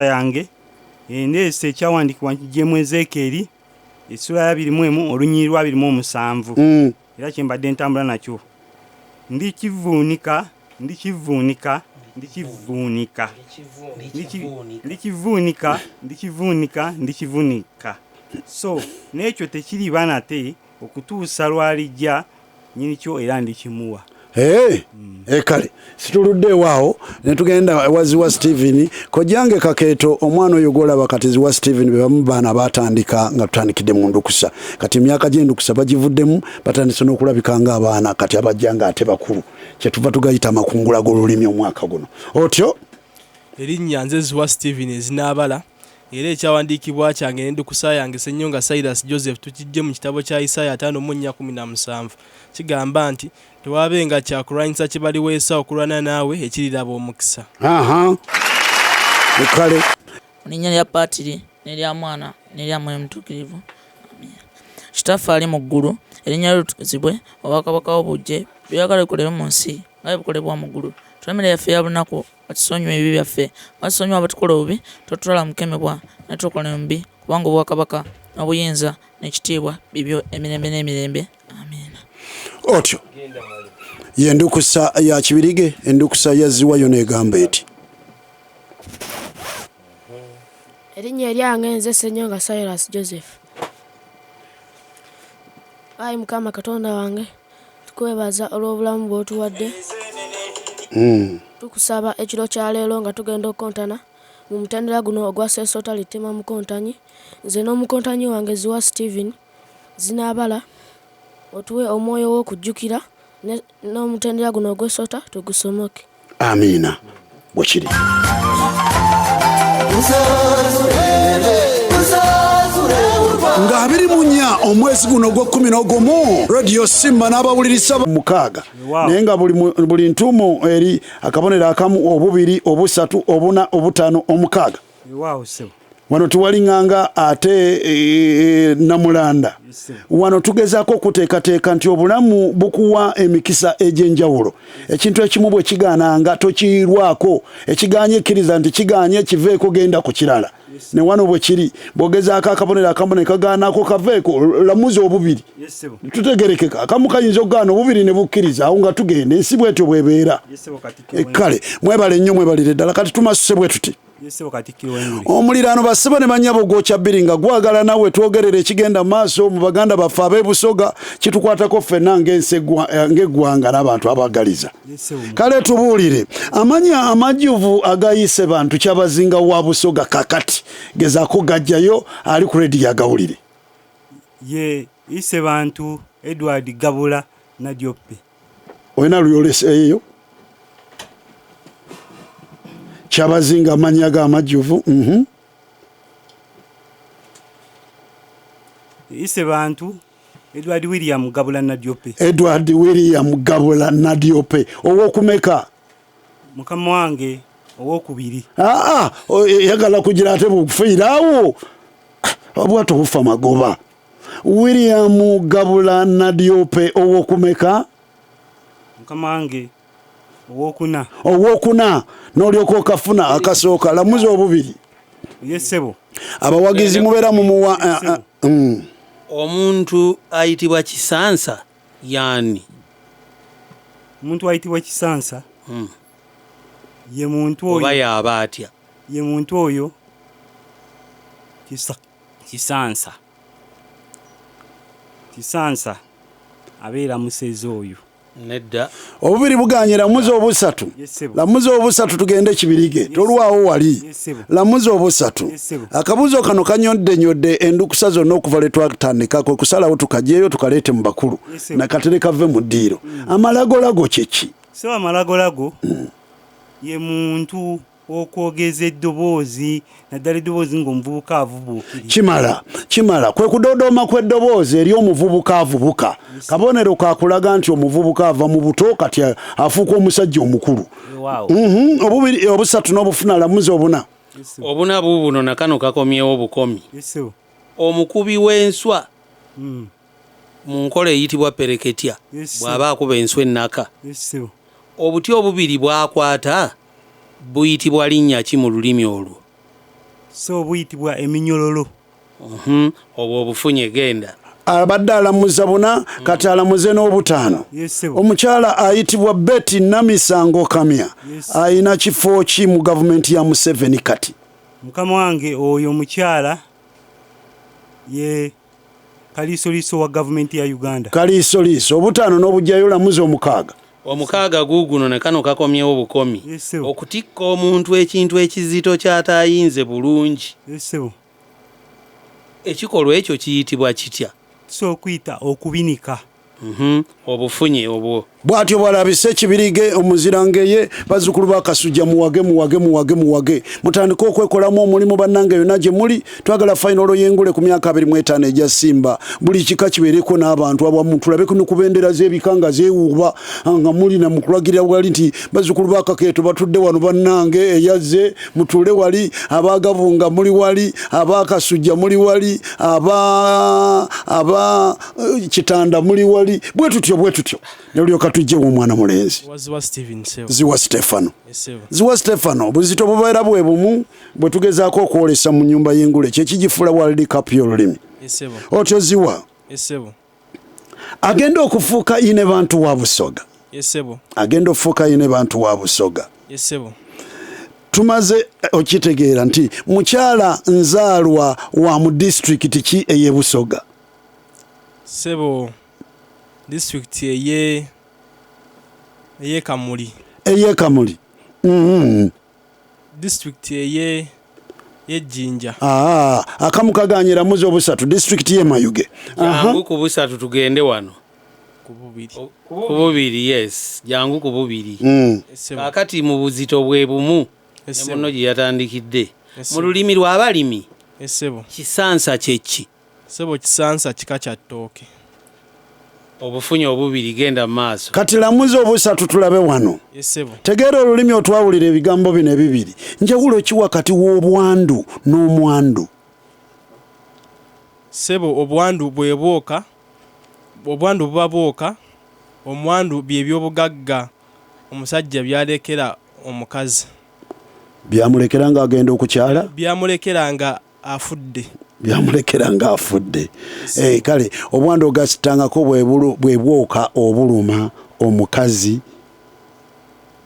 yange ndeese ekyawandiikibwa Jemu Ezeekeri essula ya 21 olunyiriri lwa 27 era kyembadde ntambula nakyo ndikivuunika so n'ekyo tekiriba nate okutuusa lwalijja nyinikyo era ndikimuwa. Kale situludde waawo ne tugenda waziwa Steven kojange kakeeto omwana oyo golaba kati ziwa Steven be bamu baana batandika nga tutandikidde mu ndukusa kati emyaka gy'endukusa bagivuddemu batandise n'okulabika nga abaana kati abajjanga ate bakulu kyetuva tugayita makungula g'olulimi omwaka guno otyo erinnya nze ziwa Steven ezinaabala era ekyawandiikibwa kyange n'endukusa yange Ssennyonga Cyrus Joseph tukijje mu kitabo kya Isaya 5:17 kigamba nti tewabenga kyakulwanyisa kye bali weesa okulwana naawe ekiriraba omukisa. Kale erinnya lya Patiri n'erya mwana n'erya mwoyo mutuukirivu kitaffe ali mu ggulu erinnya lye litukuzibwe obwakabaka obujje byagala bikolebwe mu nsi nga bikolebwa mu ggulu emmere yaffe ya lunaku batusonyiwe ebibi byaffe batusonyiwa abatukola obubi totutwala mukemebwa ne tukola omubi kubanga obwakabaka n'obuyinza n'ekitiibwa bibyo emirembe n'emirembe amiina. Otyo yendukusa ya Kibirige endukusa ya Ziwa yona egamba eti erinnya eryange nze Ssennyonga Cyrus Joseph. Ayi Mukama Katonda wange tukwebaza olw'obulamu bw'otuwadde tukusaba ekiro kya leero nga tugenda okontana mu mutendera guno ogwa Ssesota litema mukontanyi nze n'omukontanyi wange Ziwa Steven zinaabala otuwe omwoyo w'okujjukira n'omutendera guno ogw'Essota tugusomoke. Amiina bwekiri nga 24 omwezi guno ogw'11 Radio Simba n'abawuliriza mukaaga naye nga buli ntuumu eri akabonero akamu obubiri obusatu obuna obutaano omukaaga wano tuwalinganga ate namulanda wano tugezaako okuteekateeka nti obulamu bukuwa emikisa egy'enjawulo ekintu ekimu bwe kigaananga tokiyirwako ekiganye ekkiriza nti kiganye kiveeko genda ku kirala ne wano bwe kiri bw'ogezaako akabonero akamu ne kagaanako kaveeko lamuzi obubiri tutegerekeka akamu kayinza okugaana obubiri ne bukkiriza awo nga tugenda ensi bwetyo bwebeera. Kale mwebale nnyo mwebalire ddala kati tumasuse bwe tuti omuliraano basiba ne banyabo gwokya bbiri nga gwagala nawe twogerera ekigenda maaso mu baganda baffe ab'ebusoga kitukwatako ffenna ng'eggwanga n'abantu abagaliza. Kale tubuulire amanya amajjuvu agayise bantu kyabazinga wa busoga kakati gezaako gajjayo ali ku rediyo agawulire ye ise bantu Edward Gabula na Diope oyina luyoleseeyo kyabazinga amanya g'amajjuvu ise bantu Edward William Gabula na Diope owokumeka mukama wange owokubiri yagala kugira ate bukufiiraawo obwato bufa magoba William Gabula na Diope owokumeka mukama wange owokuna n'olyoka okafuna akasooka lamuzi obubiri yesebo abawagizi mubeera mu muwa omuntu ayitibwa kisansa yani omuntu ayitibwa kisansa ye muntu oyo oba yaba atya ye muntu oyo kisansa abeera musezi oyo nedda obubiri buganye lamuzi obusatu lamuzi obusatu tugende Kibirige tolwawo wali lamuzi obusatu akabuzo kano kanyodde endukusa zonna okuva lwe twatandika kwe kusalawo tukajeeyo tukaleete mu bakulu nakatere kave mu ddiiro amalagolago kyeki so amalagolago ye muntu okwogeza eddoboozi naddala eddoboozi ng'omuvubuka avubuukira kimala kwe kudodooma kw'eddoboozi eri omuvubuka avubuka kabonero kakulaga nti omuvubuka ava mu buto kati afuuka omusajja omukulu. Obubiri obusatu n'obufuna lamuzi obuna buubuno nakano kakomyewo bukomi omukubi w'enswa mu nkola eyitibwa pereketya bw'aba akuba enswa ennaka obuti obubiri bwakwata buyitibwa linnya ki mu lulimi olwo so buyitibwa eminyololo. Obwo obufunye genda. Abadde alamuza buna kati alamuze n'obutaano. Omukyala ayitibwa Betty Namisango Kamya ayina kifo ki mu gavumenti ya Museveni kati? Mukama wange oyo omukyala ye kaliisoliiso wa gavumenti ya Uganda. Kaliisoliiso obutaano n'obujjayo lamuza omukaaga. Omukaaga guuguno ne kano kakomyewo bukomi. Okutikka omuntu ekintu ekizito ky'atayinze bulungi. Ekikolwa ekyo kiyitibwa kitya? So kuyita okubinika. Obufunye obwo. Bwatyo bwalabise Kibirige omuzirangeye bazzukulu ba Kasujja muwage mutandika okwekolamu omulimu bannange yonna gye muli. Twagala final y'Engule ku myaka 25 ejja Simba buli kika kibeereko n'abantu abamu tulabeko ne ku bendera z'ebika nga zeewuuba nga muli na mukulagirira wali nti bazzukulu ba Kakeeto batudde wano bannange eyazze mutule wali abagavunga muli wali abakasujja muli wali aba Kitanda muli wali bwe tutyo nelyoka tujje omwana mulenzi ziwa Stefano buzito bubeera bwe bumu bwe tugezaako okwolesa mu nnyumba y'Engule kyekigifula World Cup y'olulimi otyo ziwa agenda okufuuka ine bantu wa Busoga agenda okufuuka ine bantu wa Busoga tumaze okitegeera nti mukyala nzaalwa wa mu district ki eye Busoga Sebo district eye Kamuli. District eye Jinja. Akamu kaganyira muzi obusatu district ye Mayuge. Jangu ku busatu tugende wano. Kububiri yes. Jangu ku bubiri. Kakati mu buzito bwe bumu. Nemono gye yatandikidde. Mu lulimi lw'abalimi. Kisansa kyeki. Sebo kisansa kika kya ttooke. Obufunye obubiri genda maaso. Kati lamuzi obusatu tulabe wano. Tegeera olulimi otwawulira ebigambo bino ebibiri. Njawulo ki wakati w'obwandu n'omwandu? Sebo obwandu bwebwoka. Obwandu buba bwoka. Omwandu by'ebyobugagga omusajja byalekera omukazi. Byamulekera nga agenda okukyala? Byamulekera nga afudde. Kale obwandu ogasitangako bwebwoka obuluma omukazi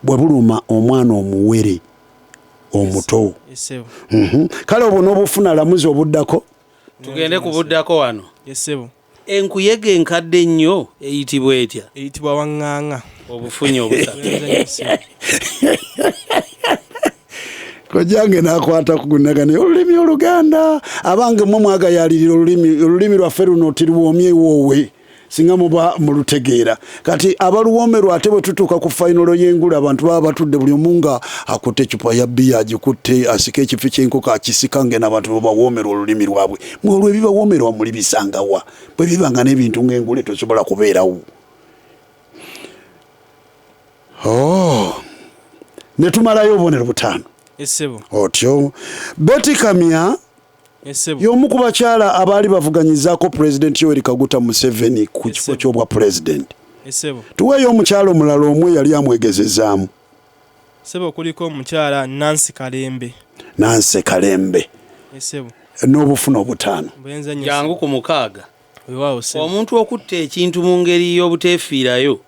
bwe buluma omwana omuwere omuto. Kale obwo n'obufuna lamuzi obuddako tugende ku buddako wano. Enkuyege enkadde ennyo eyitibwa etya? Eyitibwa waŋŋaŋŋa. Obufunye obusatu. Kojange nakwata kugunagane olulimi Oluganda abange mwe mwagayalirira olulimi lwaffe luno tiruwomye wowe singa muba mulutegeera kati abaluwomerwa ate bwe tutuuka ku final y'Engule abantu baba batudde buli omunga akutte ecupa ya bbiya agikutte asika ekifi ky'enkoko akisikange n'abantu bawomerwa olulimi lwabwe mwe olwo ebibawomerwa muli bisangawa bwe bibanga n'ebintu ng'Engule tosobola kubeerawo. Ne tumalayo obubonero butaano. Otyo Betty Kamya y'omu ku bakyala abaali bavuganyizaako President Yoweri Kaguta Museveni ku kifo ky'obwa President. Tuweeyo omukyala omulala omwe yali amwegezezaamu. Kuliko omukyala Nancy Kalembe. N'obufuna obutaano. Jangu ku mukaaga. Omuntu okutta ekintu mu ngeri y'obuteefiirayo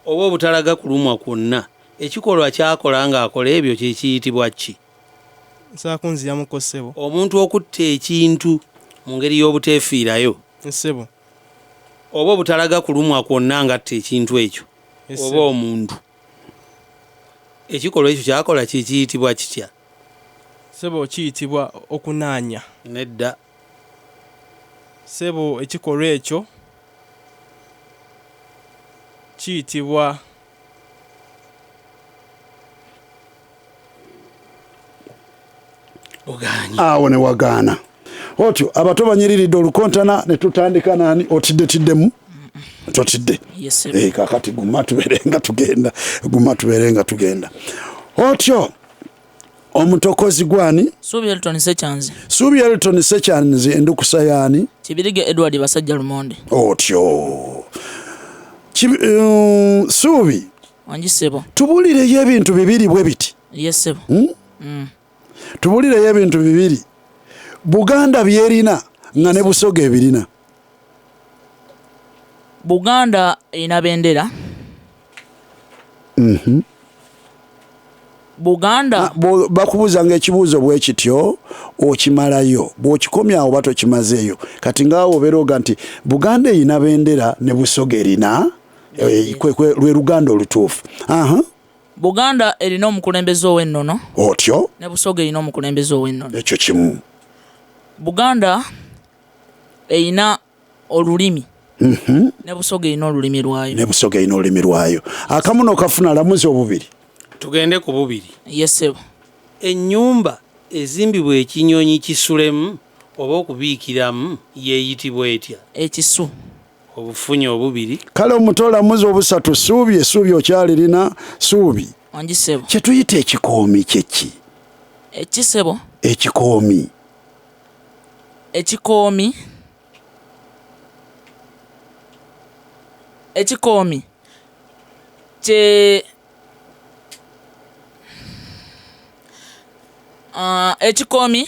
oba obutalaga kulumwa kwonna. Ekikolwa kyakola ng'akola ebyo kye kiyitibwa ki? Nsakunziramuko ssebo. Omuntu okutta ekintu mu ngeri y'obuteefiirayo oba obutalaga kulumwa kwonna ng'atta ekintu ekyo oba omuntu. Ekikolwa ekyo kyakola kye kiyitibwa kitya? Ssebo kiyitibwa okunaanya. Nedda. Ssebo ekikolwa ekyo kiyitibwa awo ne wagaana. Otyo abato banyiriridde olukontana ne tutandika nani otidde totidde. Kakati guma tubeerenga tugenda. Otyo omutokozi gwani? Suubi Elton Sechanzi endukusa yani? Kibirige Edward Basajja Lumonde. Otyo. Suubi. Wanjisebo. Tubulireyo ebintu bibiri bwe biti. Yesebo. Tubulireyo ebintu bibiri Buganda byerina nga ne Busoga ebirina. Buganda ina bendera. Buganda bakubuzanga ekibuuzo bwe kityo okimalayo bw'okikomya oba tokimazeeyo kati ngaawo obeeroga nti Buganda erina bendera ne Busoga erina lwe Luganda olutuufu. Buganda erina omukulembeze ow'ennono otyo ne Busoga erina omukulembeze ow'ennono. Ekyo kimu. Buganda erina olulimi ne Busoga erina olulimi lwayo. Ne Busoga erina olulimi lwayo. Akamu n'okafuna lamuzi obubiri. Tugende ku bubiri. Yesebo. Ennyumba ezimbibwa ekinyonyi kisulemu oba okubiikiramu yeeyitibwa etya? Ekisu. Obufunye obubiri. Kale omuto lamuzi obusatu Suubi essuubi okyalirina Suubi. Ongisebo. Kye tuyita ekikoomi kyeki? Ekisebo. Ekikoomi. Ekikoomi. Ekikoomi. Ekikoomi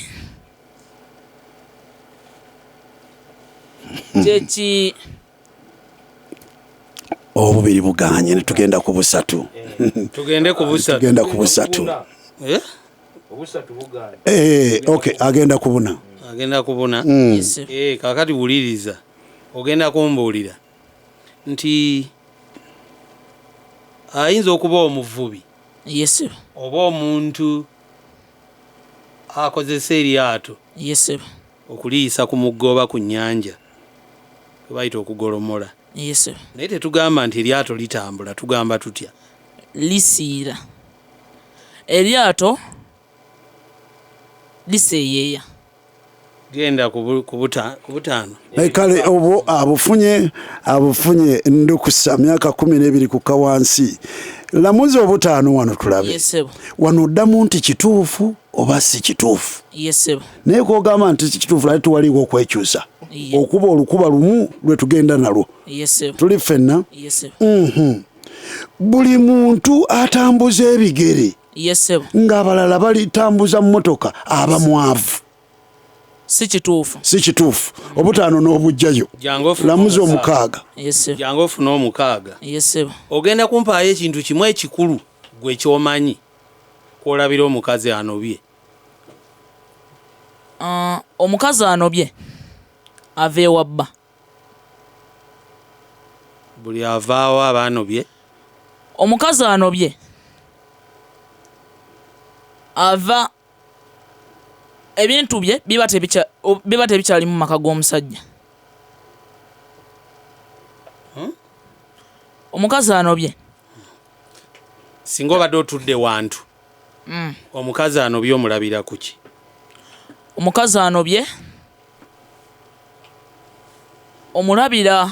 kyeki obubiri buganye ne tugenda ku busatu. Tugende ku busatu. Tugenda ku busatu. Obusatu buganye. Okay, agenda kubuna. Agenda kubuna. Kakati wuliriza. Ogenda kumbuulira nti ayinza okuba omuvubi. Yes. Oba omuntu akozesa eryato. Yes. Okuliisa ku mugga oba ku nnyanja bayita okugolomola. Yes. Naye tetugamba nti eryato litambula, tugamba tutya? Lisiira. Eryato liseeyeeya. Genda ku butaano. Kale obwo abufunye ndukusa myaka 12 ku kawansi. Lamuzi obutaano wano tulabe. Yesebo. Wano oddamu nti kituufu oba si kituufu. Yesebo. Naye kogamba nti kituufu lali tuwaliwo okwekyusa. Okuba olukuba lumu lwe tugenda nalwo. Yesebo. Tuli ffenna. Yesebo. Buli muntu atambuza ebigere. Yesebo. Ng'abalala balitambuza mmotoka aba mwavu. Si kituufu. Si kituufu. Obutaano n'obujjayo. Lamuzi omukaaga. Yesebo. Jangu ofuna omukaaga. Yesebo. Ogenda kumpaayo ekintu kimu ekikulu gwe kyomanyi kwolabira omukazi anobye. Omukazi anobye ava ewa bba. Buli avaawo aba anobye. Omukazi anobye ava ebintu bye biba tebikyali mu maka g'omusajja. Omukazi anobye singa obadde otudde wantu omukazi anobye omulabira ku ki? Omukazi anobye omulabira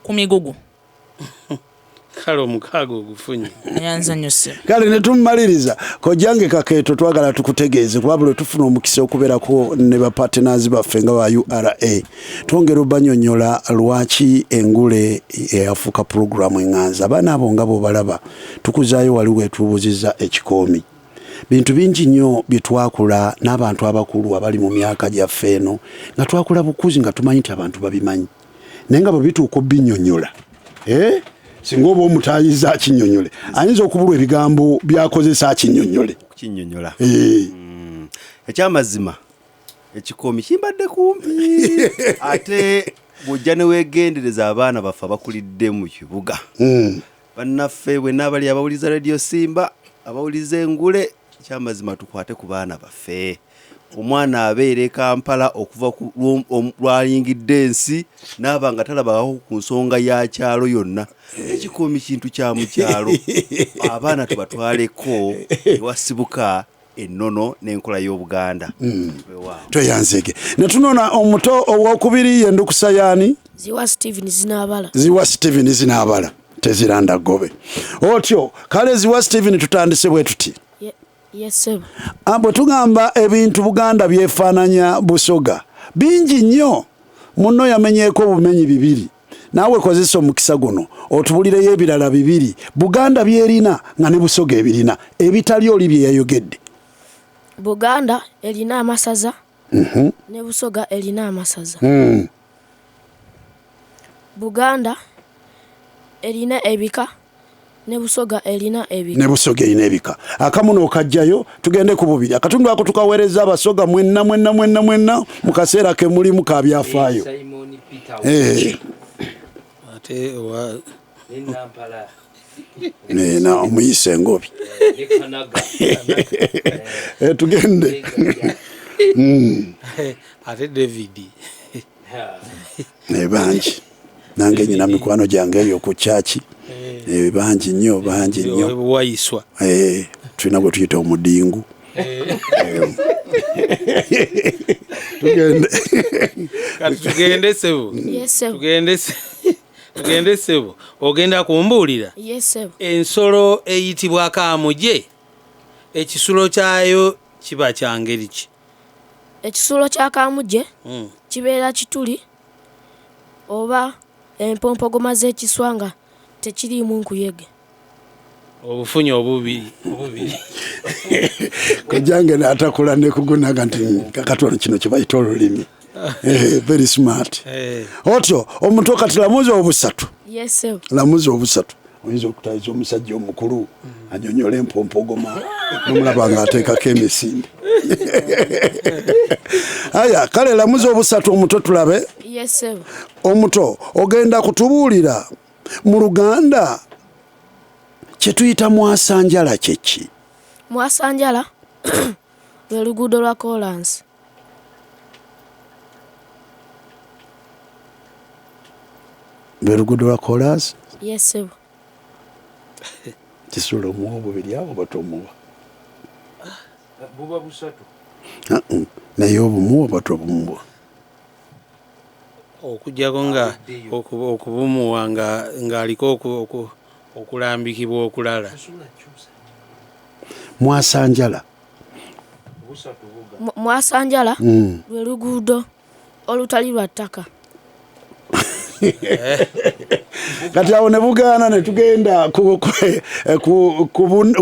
ku migugu. Kale omukaaga ogufunye. Yanza nnyo ssebo. Kale ne tumumaliriza kojjange Kakeeto twagala tukutegeeze kuba buli tufuna omukisa okubeerako ne bapartners baffe nga ba URA twongera obanyonyola lwaki Engule eyafuuka pulogulaamu eŋŋanza. Abaana abo nga bw'obalaba tukuzaayo wali weetubuuzizza ekikoomi. Bintu bingi nnyo bye twakula n'abantu abakulu abali mu myaka gyaffe eno nga twakula bukuzi nga tumanyi nti abantu babimanyi naye nga bwe bituuka obbinyonnyola singa oba omutaayiza akinyonyole ayinza okubulwa ebigambo byakozesa akinyonyole kinyonyola. Ekyamazima ekikoomi kimbadde kumpi ate bw'ojja ne weegendereza abaana baffe abakulidde mu kibuga bannaffe bwenna abali abawuliza Radio Simba abawuliza Engule ekyamazima tukwate ku baana baffe. Omwana abeere Kampala okuva lwayingidde ensi n'aba nga talabako ku nsonga ya kyalo yonna. Ekikoomi kintu kya mu kyalo. Abaana tubatwaleko ewasibuka ennono n'enkola y'Obuganda. Tweyanzege. Ne tunoona omuto owokubiri yendukusa yaani? Ziwa Steven zinaabala. Ziwa Steven zinaabala. Teziranda gobe. Otyo kale Ziwa Steven tutandise bwe tuti. Yes sir. Bwe tugamba ebintu Buganda byefaananya Busoga bingi nnyo muno yamenyeeko obumenyi 2 naawe kozesa omukisa guno otubulireyo ebirala 2 Buganda byerina nga ne Busoga ebirina ebitali oli bye yayogedde. Buganda erina amasaza ne Busoga erina amasaza. Buganda erina ebika ne Busoga erina ebika. Akamu n'okajjayo tugende ku bubiri. Akatundu ako tukaweereza Abasoga mwenna mu kaseera ke mulimu ka byafaayo. Ate wa na omuyise Ngobi. Tugende. Ate David. Bangi. Nange nyina mikwano gyange eyo ku chachi. Bangi nnyo. Wayiswa. Tulina gwe tuyita omudingu. Tugende. Tugende sebo. Yes sebo. Tugende sebo. Ogenda kumbuulira? Yes sebo. Ensolo eyitibwa kaamuje. Ekisulo kyayo kiba kya ngeri ki? Ekisulo kya kaamuje kibeera kituli oba empompogoma z'ekiswanga tekiriimu nkuyege. Obufunye obubiri. Kujange n'atakula ne kugunaga nti kakatwano kino kye bayita olulimi. Very smart. Otyo omuntu kati lamuzi obusatu. Yes sebo. Lamuzi obusatu. Oyinza okutayiza omusajja omukulu anyonyola empompogoma nomulaba ng'ateekako emisinde. Aya kale lamuzi obusatu omuto tulabe. Yes sebo. Omuto ogenda kutubuulira mu Luganda kye tuyita mwasanjala kyeki? Mwasanjala lwe luguudo lwa kolansi. Lwe luguudo lwa kolansi? Yes sebo. Kisulo muwa obubiri abo batomuwa? Buba busatu. Naye obumuwa batobumuwa? Okujjako nga okubumuwa ng'aliko okulambikibwa okulala. Mwasanjala. Mwasanjala lwe luguudo olutali lwa ttaka. Kati awo ne bugaana ne tugenda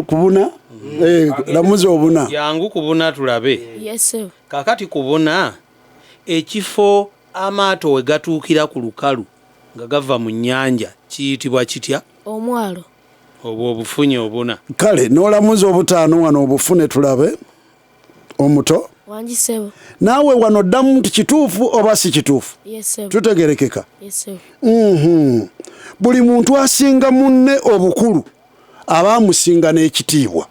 kubuna. Lamuzi obuna. Yangu kubuna tulabe. Yes sebo. Kakati kubuna ekifo amaato we gatuukira ku lukalu nga gava mu nnyanja kiyitibwa kitya? Omwalo. Obwo obufunye obuna. Kale n'olamuzi obutaano wano obufune tulabe. Omuto. Wangi sebo. Naawe wano ddamu nti kituufu oba si kituufu? Yes sebo. Tutegerekeka. Yes sebo. Buli muntu asinga munne obukulu abaamusinga n'ekitiibwa.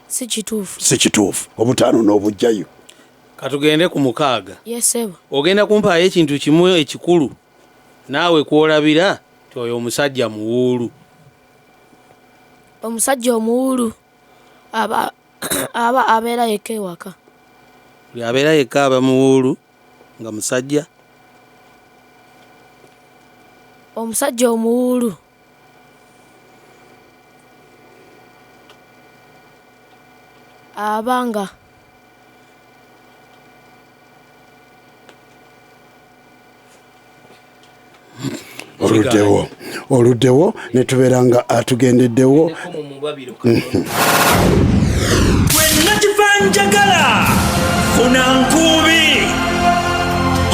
Si kituufu. Si kituufu. Obutaano n'obujjayo. Katugende ku mukaaga. Yes sebo. Ogenda kumpaayo ekintu kimu ekikulu naawe kwolabira ti oyo omusajja muwuulu. Omusajja omuwuulu aba abeera yekka ewaka. Buli abeera yekka aba muwuulu nga musajja. Omusajja omuwuulu abanga oluddewo ne tubeera nga atugendeddewo. Wenna kivanjagala funa nkubi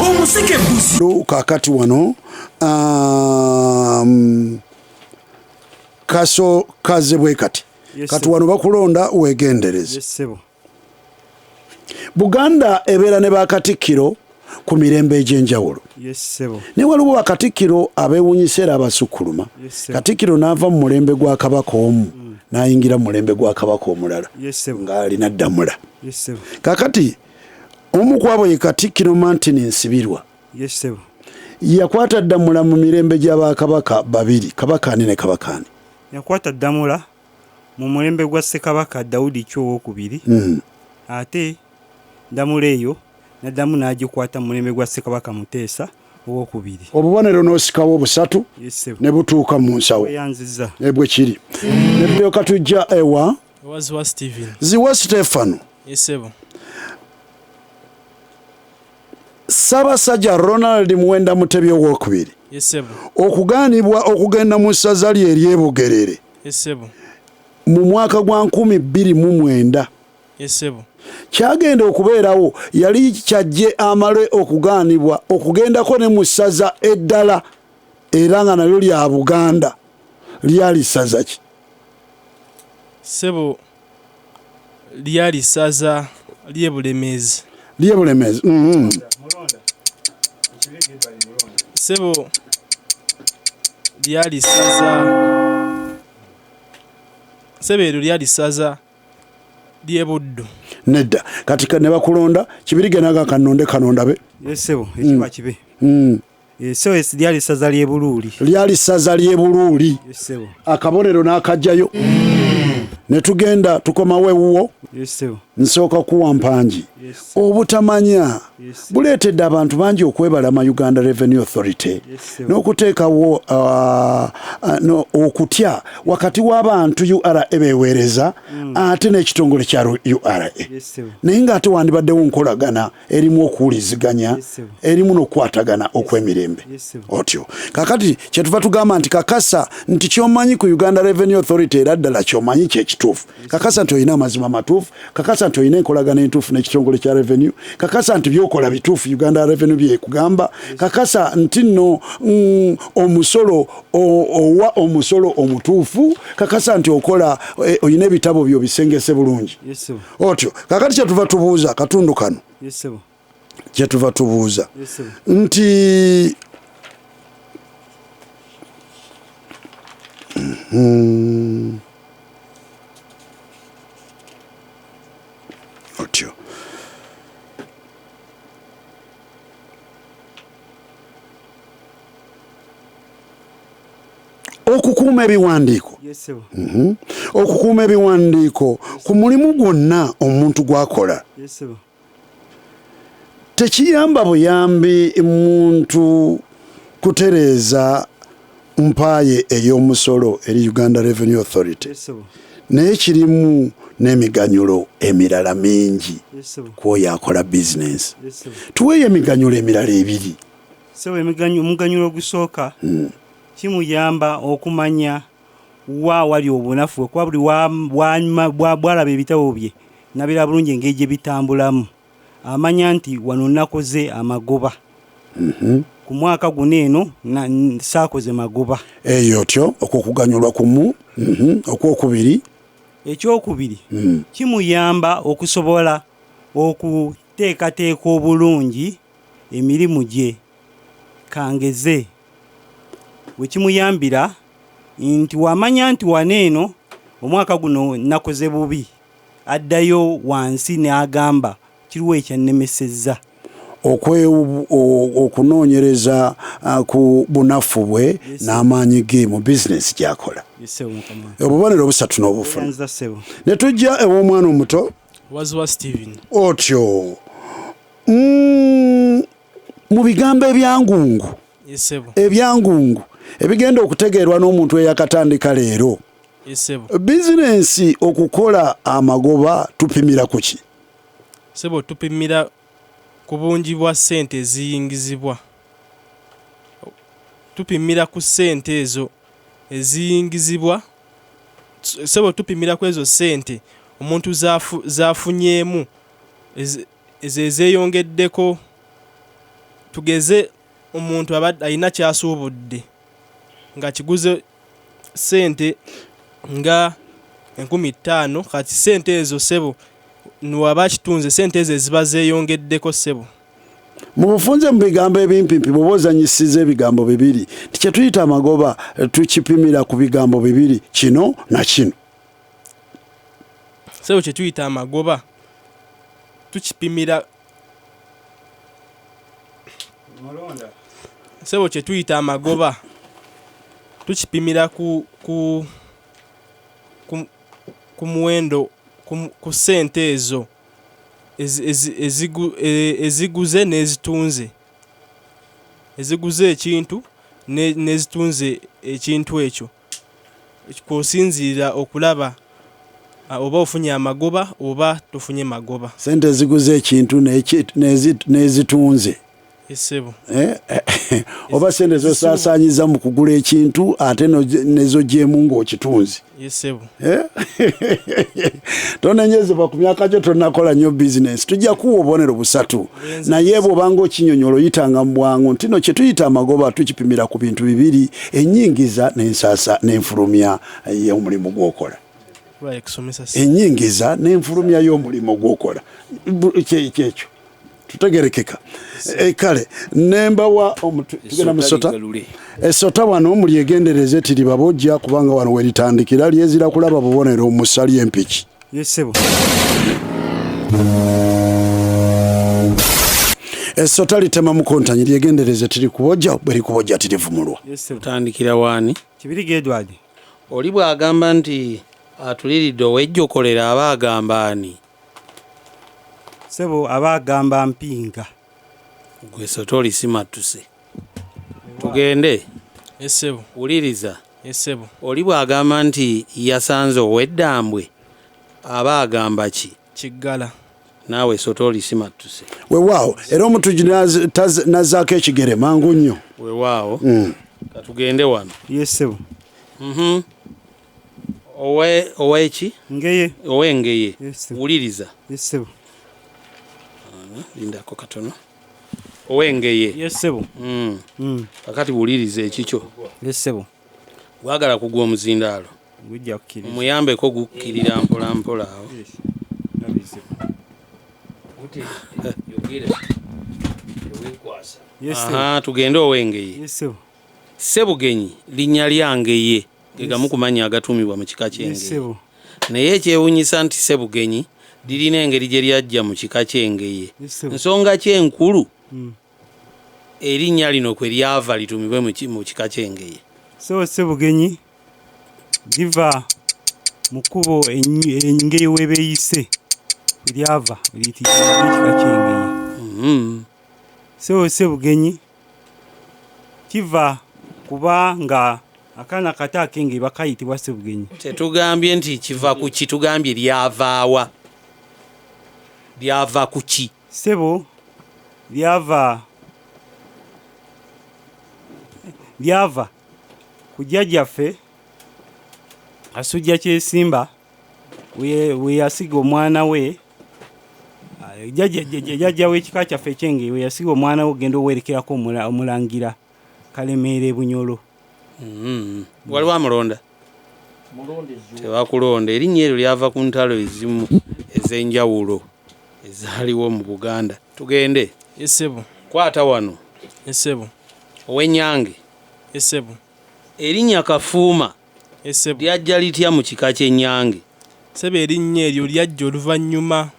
omuseke buzi. Kakati wano kaso kaze bwe kati. Kati wano bakulonda wegendereze. Yes sebo. Buganda ebeera ne bakatikkiro ku mirembe egy'enjawulo. Yes sebo. Ne waliwo bakatikkiro abeewuunyisa era abasukkuluma. Katikkiro n'ava mu mulembe gwa kabaka omu n'ayingira mu mulembe gwa kabaka omulala ng'alina Ddamula. Yes sebo. Kakati omu ku abo ye Katikkiro Martin Nsibirwa. Yes sebo. Yakwata Ddamula mu mirembe gy'abakabaka babiri, kabaka ani ne kabaka ani? Yakwata Ddamula mu mulembe gwa Ssekabaka Daudi Kyowokubiri. Ate Ddamula eyo naddamu n'agikwata mu mulembe gwa Ssekabaka Muteesa owokubiri. Obubonero n'osikawo busatu ne butuuka mu nsawo. Weyanziza. Bwe kiri. Ne tulyoka tujja ewa Ziwa Steven. Ziwa Stefano. Yes sebo. Ssaabasajja Ronald Muwenda Mutebi owokubiri. Yes sebo. Okugaanibwa okugenda mu ssaza lye ery'e Bugerere. Yes sebo. Mu mwaka gwa 2009. Yes sebo. kyagenda okubeerawo yali kyajje amale okugaanibwa okugendako ne mu ssaza eddala era nga nalyo lya Buganda lyali ssaza ki? Ssebo lyali ssaza ly'e Bulemeezi. Ly'e Bulemeezi. Ssebo lyali ssaza Ssebo lyali ssaza ly'e Buddu. Nedda kati ne bakulonda Kibirige naga kanonde kanondabe. Ssebo ekiba kibe. So lyali ssaza ly'e Buluuli. Lyali ssaza ly'e Buluuli. Ssebo Akabonero n'akajjayo. Ne tugenda tukomawo ewuwo. Ssebo Nsooka kuwa mpanji. Obutamanya buleetedde abantu bangi okwebalama Uganda Revenue Authority n'okuteekawo okutya wakati w'abantu URA beeweereza ate n'ekitongole kya URA naye ng'ate wandibaddewo nkolagana erimu okuwuliziganya erimu n'okukwatagana okw'emirembe otyo kakati kyetuva tugamba nti kakasa nti ky'omanyi ku Uganda Revenue Authority era ddala ky'omanyi ky'ekituufu kakasa nti olina amazima matuufu kakasa nti olina enkolagana entuufu n'ekitongole kya revenue kakasa nti byokola bituufu Uganda Revenue byekugamba kakasa nti nno omusolo owa omusolo omutuufu kakasa nti okola olina ebitabo byo bisengese bulungi otyo kakati kyetuva tubuuza katundu kano kyetuva tubuuza nti otyo okukuuma ebiwandiiko okukuuma ebiwandiiko ku mulimu gwonna omuntu gwakola tekiyamba buyambi muntu kutereeza mpaaye ey'omusolo eri Uganda Revenue Authority naye kirimu n'emiganyulo emirala mingi kwoyo akola bizinesi tuweeyo emiganyulo emirala ebiri. Omuganyulo ogusooka kimuyamba okumanya wa wali obunafu kuba buli bwalaba ebitabo bye nabira bulungi engeri gye bitambulamu amanya nti wano nakoze amagoba ku mwaka guno eno saakoze magoba eyo otyo okukuganyulwa kumu okwokubiri ekyokubiri kimuyamba okusobola okuteekateeka obulungi emirimu gye kangeze wekimuyambira nti wamanya nti waneeno omwaka guno nakoze bubi addayo wansi n'agamba kiriwo ekyannemesezza okunoonyereza ku bunafu bwe n'amaanyi ge mu bizinesi gy'akola obubonero busatu n'obufuna ne tujja ew'omwana omuto Waziwa Steven otyo mu bigambo ebyangungu ebigenda okutegeerwa n'omuntu eyakatandika leero bizinesi okukola amagoba tupimira ku ki? Sebo tupimira ku bungi bwa ssente eziyingizibwa tupimira ku ssente ezo eziyingizibwa sebo tupimira ku ezo ssente omuntu zafunyeemu ezeyongeddeko tugeze omuntu alina kyasuubudde nga kiguze ssente nga 15,000 kati ssente ezo sebo nwaba kitunze ssente ezo eziba zeeyongeddeko sebo mu bufunze mu bigambo ebimpimpi bw'oba ozanyisiza ebigambo bibiri tikye tuyita amagoba tukipimira ku bigambo bibiri kino na kino sebo kye tuyita amagoba tukipimira sebo kye tuyita amagoba tukipimira ku muwendo ku ssente ezo eziguze n'ezitunze eziguze ekintu n'ezitunze ekintu ekyo kw'osinziira okulaba oba ofunye amagoba oba tofunye magoba. Ssente eziguze ekintu n'ezitunze Issebo. Oba sente zosaasaanyiza mu kugula ekintu ate nezo gyemu ng'okitunzi. Issebo. Tonenyezebwa ku myaka gyo tonnakola nnyo bizinesi. Tujja kuwa obubonero busatu. Naye bw'obanga okinyonyola oyitanga mu bwangu nti no kye tuyita amagoba tukipimira ku bintu bibiri: ennyingiza n'ensaasa n'enfulumya y'omulimu gw'okola. Ennyingiza n'enfulumya y'omulimu gw'okola. Kyekyo. Tutegerekeka. Kale nembawa tugenda mu Ssesota. Ssesota wano mulyegendereze tiri babojja kubanga wano weritandikira lyezira kulaba bubonero mu ssali empiki. Yesebo. Ssesota litema mu kontanyi lyegendereze tiri kubojja bwe likubojja tiri vumulwa. Yesebo. Tandikira wani? Kibirige Edward. Oli bw'agamba nti atuliridde owejjokolera aba agamba ani? Sebo abagamba mpinga. Gwe Ssesota olisimattuse. Tugende. Issebo. Wuliriza. Issebo. Oli bw'agamba nti yasanze ow'eddambwe aba agamba ki? Kiggala. Naawe Ssesota olisimattuse. Weewaawo era omutugi nazzaako ekigere mangu nnyo. Weewaawo. Katugende wano. Yesebo. Oweki? Ngeye. Ow'engeye. Yesebo. Wuliriza. Yesebo. Lindako katono. Ow'engeye. Yesebo. Kakati wuliriza ekikyo. Yesebo. Bwagala kugwa omuzindaalo. Gujja kukkiriza. Muyambeko gukkirira mpola mpola awo. Aha, tugende ow'engeye. Yesebo. Ssebugenyi linnya lyangeye ge gamu ku mannya agatuumibwa mu kika ky'engeye. Yesebo. Naye ekyewuunyisa nti ssebugenyi lirina engeri gye lyajja mu kika ky'engeye. Nsonga ki enkulu erinnya lino kwe lyava litumibwe mu kika ky'engeye? Ssebugenyi liva mu kkubo engeye webeeyise lyava liyitibwa ekika ky'engeye. Ssebugenyi kiva kuba nga akaana kato ak'engeye bakayitibwa ssebugenyi. Tetugambye nti kiva ku ki, tugambye lyavaawa. Lyava ku ki? Ssebo lyava ku jjajjaffe Asujja kye Simba we yasiga omwana we jjajja w'ekika kyaffe eky'engeye we yasiga omwana we ogenda owerekerako omulangira Kalemeera Bunyolo. Waliwo amulonda? Tebakulonda. Erinnya eryo lyava ku ntalo ezimu ez'enjawulo ezaaliwo mu Buganda. Tugende. Issebo. Kwata wano. Issebo. Ow'ennyange. Issebo. Erinnya Kafuuma. Issebo. Lyajja litya mu kika ky'ennyange? Ssebo erinnya eryo lyajja oluvannyuma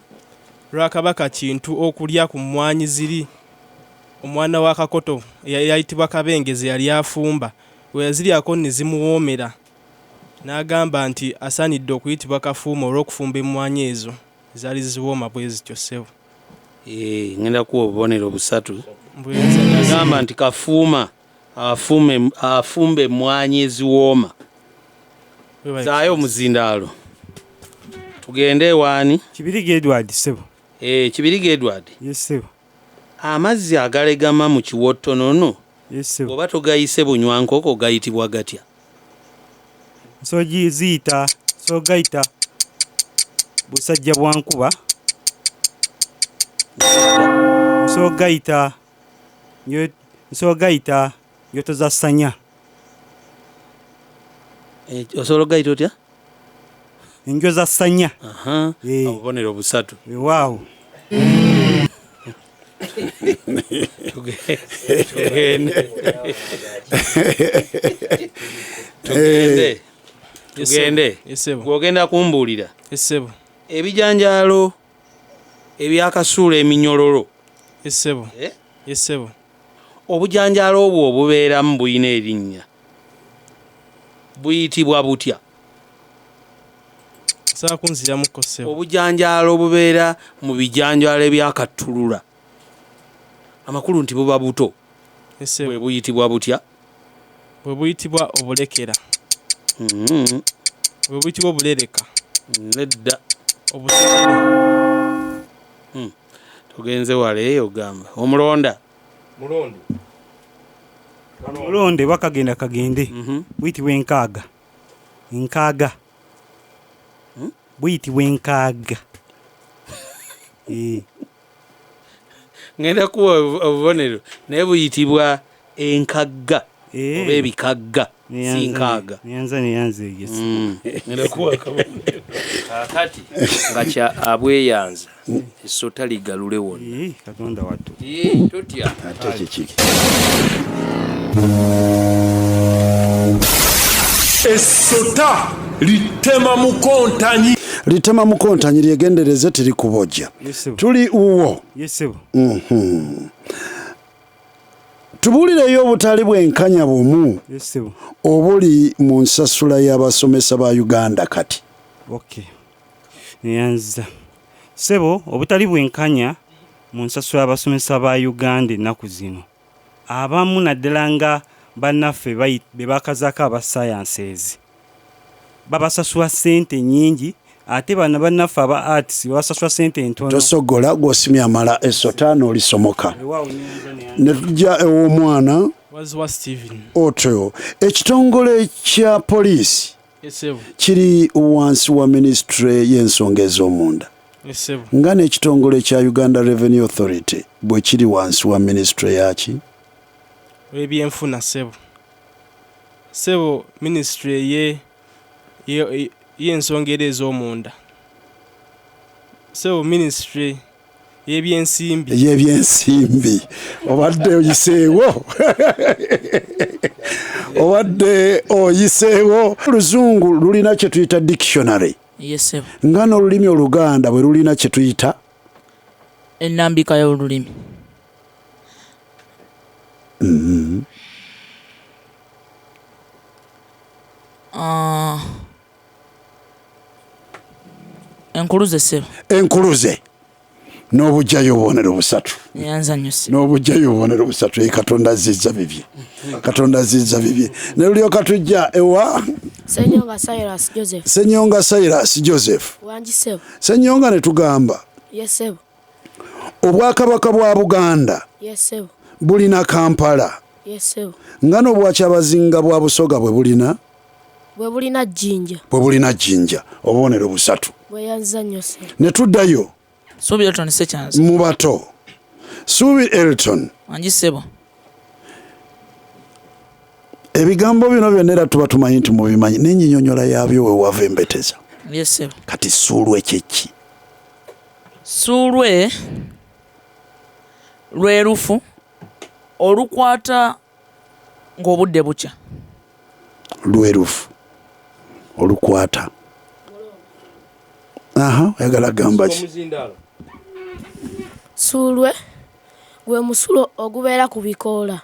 lwa Kabaka Kintu okulya ku mmwanyi ziri. Omwana wa Kakoto yayitibwa Kabengeze yali afumba. We yaziryako ne zimuwoomera. N'agamba nti asaanidde okuyitibwa Kafuuma olw'okufumba emmwanyi ezo zaali ziwooma bwe zityo Ssebo. Ngenda kuwa obubonero busatu. Agamba nti Kafuuma afumba emmwanyi eziwooma. Zaayo omuzindaalo. Tugende waani? Kibirige Edward Ssebo. Kibirige Edward. Yes Ssebo. Amazzi agalegama mu kiwottonono. Yes Ssebo. Oba togayise bunywankoko gayitibwa gatya? Ziyita gayita busajja bwankuba. Gayita njoto za ssanya. Osobola gayita otya? Enjo za ssanya. Obubonero busatu. Waaw. Tugende. Gw'ogenda kumbuulira. Issebo. Ebijanjaalo ebyakasuula eminyololo. Issebo. Issebo. Obujanjaalo obwo obubeeramu buyina erinnya. Buyitibwa butya? Saakunziramuko Ssebo. Obujanjaalo obubeera mu bijanjaalo ebyakattulula. Amakulu nti buba buto. Issebo. Bwe buyitibwa butya? Bwe buyitibwa obulekera. Bwe buyitibwa obulereka. Nedda. Obusekere. Tugenze wala eyo gamba. Omulonda. mulonde bakagenda kagende buyitibwa enkaaga enkaaga buyitibwa enkaaga ngenda kuwa obubonero naye buyitibwa enkagga oba ebikagga si nkaaga neyanza egesa ngenda kuwa kakati nga kya abweyanza essota ligalule wonna katonda wattu totya ate kiki essota litema mukontanyi litema mukontanyi lyegendereze tiri kubojja tuli uwo yesebo tubuulireyo obutali bwenkanya bumu yesebo obuli mu nsasula y'abasomesa ba Uganda kati neyanza sebo obutali bwenkanya mu nsasula y'abasomesa ba Uganda ennaku zino abamu naddala nga bannaffe be bakazaako abasayanses babasasula ssente nnyingi ate bana bannaffe aba arts babasasula ssente entono. Tosogola gwosimya amala essota n'olisomoka ne tujja ew'omwana otyo ekitongole kya poliisi kiri wansi wa ministry y'ensonga ez'omunda nga n'ekitongole kya Uganda Revenue Authority bwe kiri wansi wa ministry yaki ebyenfuna sebo ministry y'ensonga ez'omunda ministry y'ebyensimbi obadde oyiseewo oluzungu lulina kye tuyita dictionary nga n'olulimi oluganda bwe lulina kye tuyita ennambika y'olulimi enkuluze sebo enkuluze n'obujjayo obubonero busatu n'obujjayo obubonero busatu katonda azizza bibye ne lulyoka tujja ewa Senyonga Cyrus Joseph Senyonga ne tugamba obwakabaka bwa Buganda bulina Kampala nga n'obwakyabazinga bwa Busoga bwe bulina Jjinja obubonero busatu ne tuddayo mu bato Subi Elton ebigambo bino byonna era tuba tumanyi nti mubimanyi n'enyinyonyola yaabyo wewava embeteza kati suulwe kyeki suulwe lwe lufu olukwata ng'obudde bukya lwerufu olukwata oyagala gamba ki suulwe gwe musulo ogubeera ku bikoola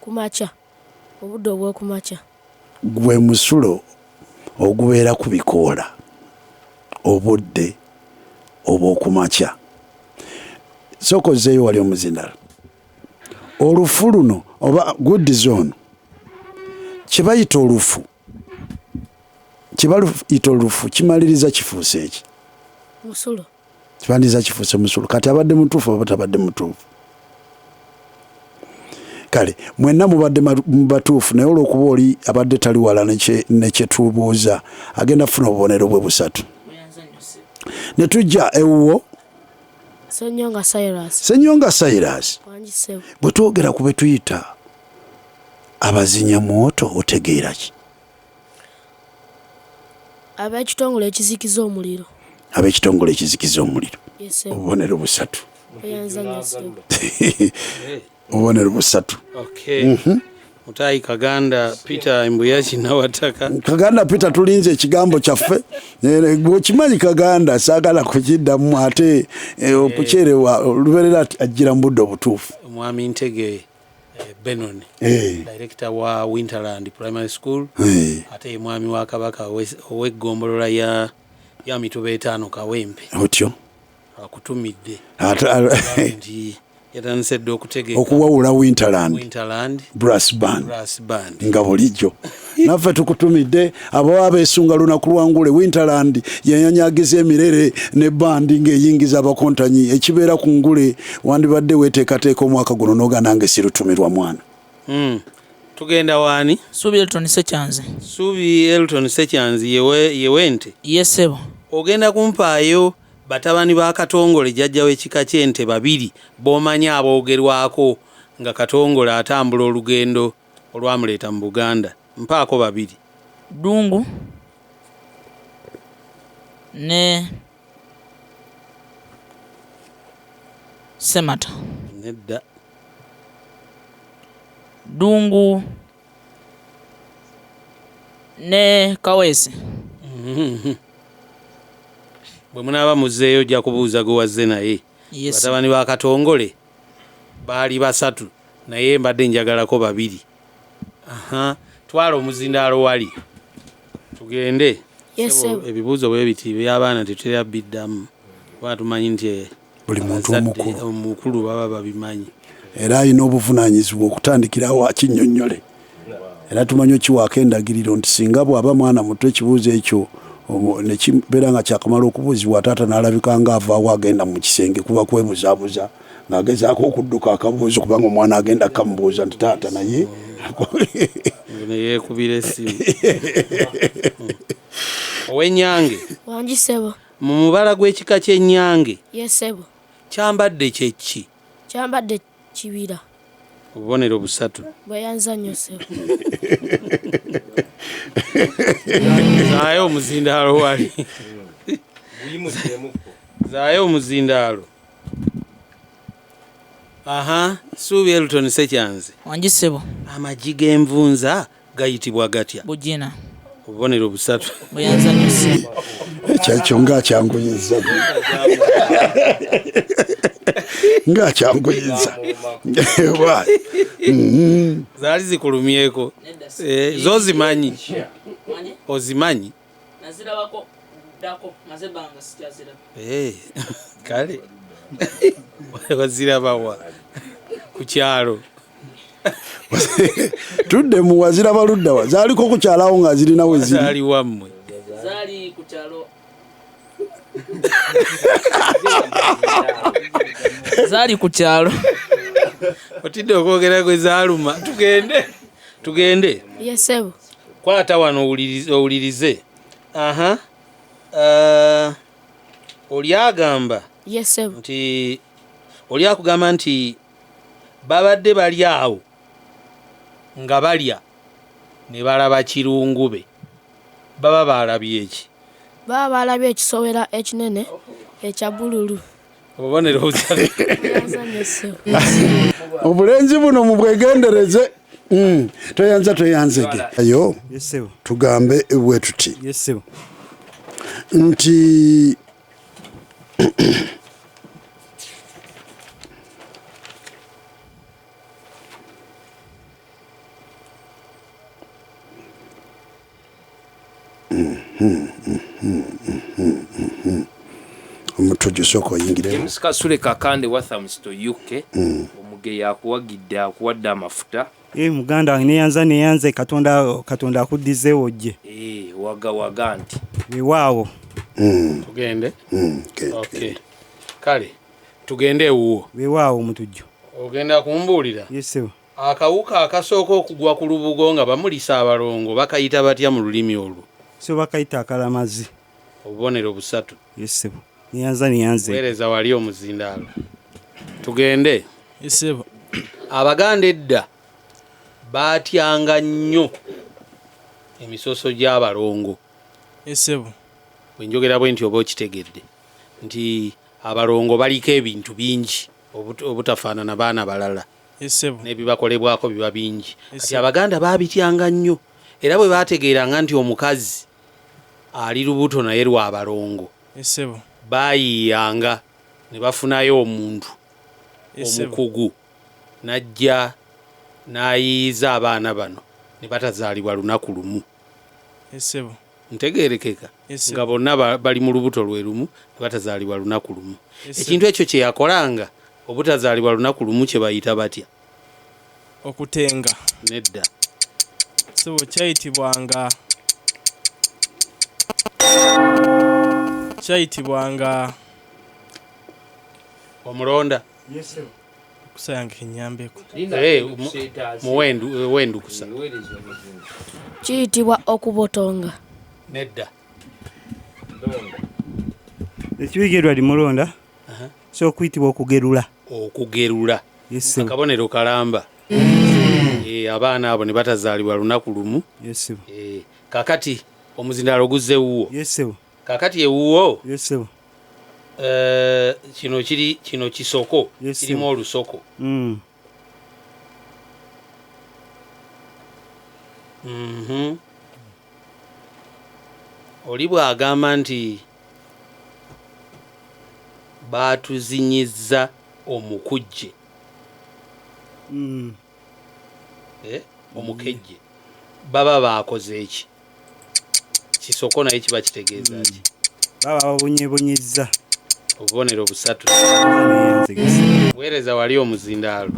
ku makya obudde obw'okumakya gwe musulo ogubeera ku bikoola obudde obw'okumakya sokozeeyo wali omuzindalo olufu luno oba good zone kyebayita olufu kimaliriza kifuuse eki musulo kimaliriza kifuuse musulo kati abadde mutuufu oba tabadde mutuufu kale mwenna mubadde mubatuufu naye olw'okuba oli abadde tali wala nekyetubuuza agenda funa obubonero bwe busatu ne tujja ewuwo Senyonga Cyrus bwe twogera ku be tuyita abazinya mwoto otegeera ki ab'ekitongole ekizikiza omuliro obubonero busatu obubonero busatu Mutayi Kaganda Peter Mbuya kinawataka Kaganda Peter tulinze ekigambo kyaffe bw'okimanyi Kaganda saagala kukiddamu ate okucerewa lubeerera ajjira mu budde obutuufu Mwami Ntege Benon director wa Winterland Primary School ate mwami wa Kabaka ow'eggombolola ya Mituba 5 Kawempe otyo akutumidde nti yatandise dde okutegeka okuwawula Winterland brass band nga bulijjo naffe tukutumidde ababa beesunga lunaku lwangule Winterland yeyanyagiza emirere ne bandi ng'eyingiza abakontanyi ekibeera ku ngule wandibadde weeteekateeka omwaka guno n'oganange sirutumirwa mwana. Tugenda waani? Suubi Elton Sekyanzi yewente? Yes sebo. Ogenda kumpaayo batabani ba Katongole jjajja w'ekika ky'ente babiri b'omanyi aboogerwako nga Katongole atambula olugendo olwamuleeta mu Buganda. Mpaako babiri. Dungu ne Semata. Nedda. Dungu ne Kawesi. Bwe munaaba muzzeeyo ojja kubuuza gwe wazze naye. Yes. Batabani ba Katongole baali basatu naye mbadde njagalako babiri. Twala omuzindaalo wali tugende. Yes, ebibuuzo bwe biti by'abaana tetera biddamu kuba tumanyi nti buli muntu omukulu baba babimanyi era alina obuvunaanyizibwa okutandikirawo akinnyonnyole era tumanyi okiwaako endagiriro nti singa bw'aba mwana muto ekibuuzo ekyo nekibeera nga kyakamala okubuuzibwa taata n'alabika nga avaawo agenda mu kisenge kuba kwebuzaabuza ng'agezaako okudduka akabuuzo kubanga omwana agenda kamubuuza nti taata naye yeekubira essimu. Ow'ennyange Wangi sebo. mu mubala gw'ekika ky'ennyange Yes sebo. kyambadde kyeki? Kyambadde kibira. Obubonero busatu. Bweyanza nnyo sebo. Zaayo omuzindaalo wali. Zaayo omuzindaalo. Suubi Elton Sekyanzi. Wangi sebo. Amagi g'envunza gayitibwa gatya? Bugina. Obubonero busatu. Bweyanza nnyo sebo. Ekyekyo ng'akyanguyiza. Ng'akyanguyiza. Zaali zikulumyeko. Zo zimanyi. Ozimanyi? Nazirabako dako mazebanga sikyaziraba. Kale. Wazirabawa ku kyalo. Tudde mu waziraba luddawa zaaliko ku kyalawo nga zirina we ziri. Zaali wammwe. Zaali ku kyalo. Zaali ku kyalo. Otidde okwogera gwe zaaluma. Tugende. Yes sebo. Kwata wano owulirize. Oli agamba. Yes sebo. Nti oli akugamba nti babadde bali awo nga balya ne balaba kirungube. Baba balabye eki? Baba balabye ekisowera ekinene ekya bululu. Obubonero busatu. Obulenzi buno mubwegendereze. Toyanzege. Ayo tugambe bwe tuti nti omutojo soko yingire James Kasule Kakande Wathamsto UK omugeya akuwagidde akuwadde amafuta muganda neyanze katonda akuddizeewo gye waga nti biwaawo. Tugende. Okay. Kale tugende ewuwo biwaawo mutujjo ogenda kumbuulira. Yesewo Akawuka akasooka okugwa ku lubugo nga bamulisa abalongo bakayita batya mu lulimi olwo? so bakayita akalamazi. Obubonero busatu. Yesewo neyanze weereza wali omuzindaalo. Tugende. Yesewo Abaganda edda baatyanga nnyo emisoso gy'abalongo. Yesewo bwe njogera bwe nti oba okitegedde nti abalongo baliko ebintu bingi obutafaanana baana balala. Yesewo n'ebibakolebwako biba bingi. Kati Abaganda baabityanga nnyo era bwe baategeeranga nti omukazi ali lubuto naye lwa balongo. Yesewo baayiyanga ne bafunayo omuntu omukugu najja n'ayiyiza abaana bano ne batazaalibwa lunaku lumu. Yesewo ntegeerekeka nga bonna bali mu lubuto lwe lumu ne batazaalibwa lunaku lumu. Ekintu ekyo kye yakolanga obutazaalibwa lunaku lumu kye bayita batya? Okutenga. Nedda. Ssebo kyayitibwanga omulonda. Kusayanga enyambeko. Muwendu kusa. Kiyitibwa okubotonga. Nedda. Ekibigerwa limulonda. So kuyitibwa okugerula. Okugerula. Akabonero kalamba. Abaana abo ne batazaalibwa lunaku lumu. Kakati omuzindaalo guzze wuwo. Kakati ewuwo. Kino kisoko kirimu olusoko. Oli bw'agamba nti baatuzinyizza omukujje, omukejje, baba baakoze eki? Kisoko naye kiba kitegeeza ki? Baba babunyebunyizza. Obubonero busatu. Weereza wali omuzindaalo.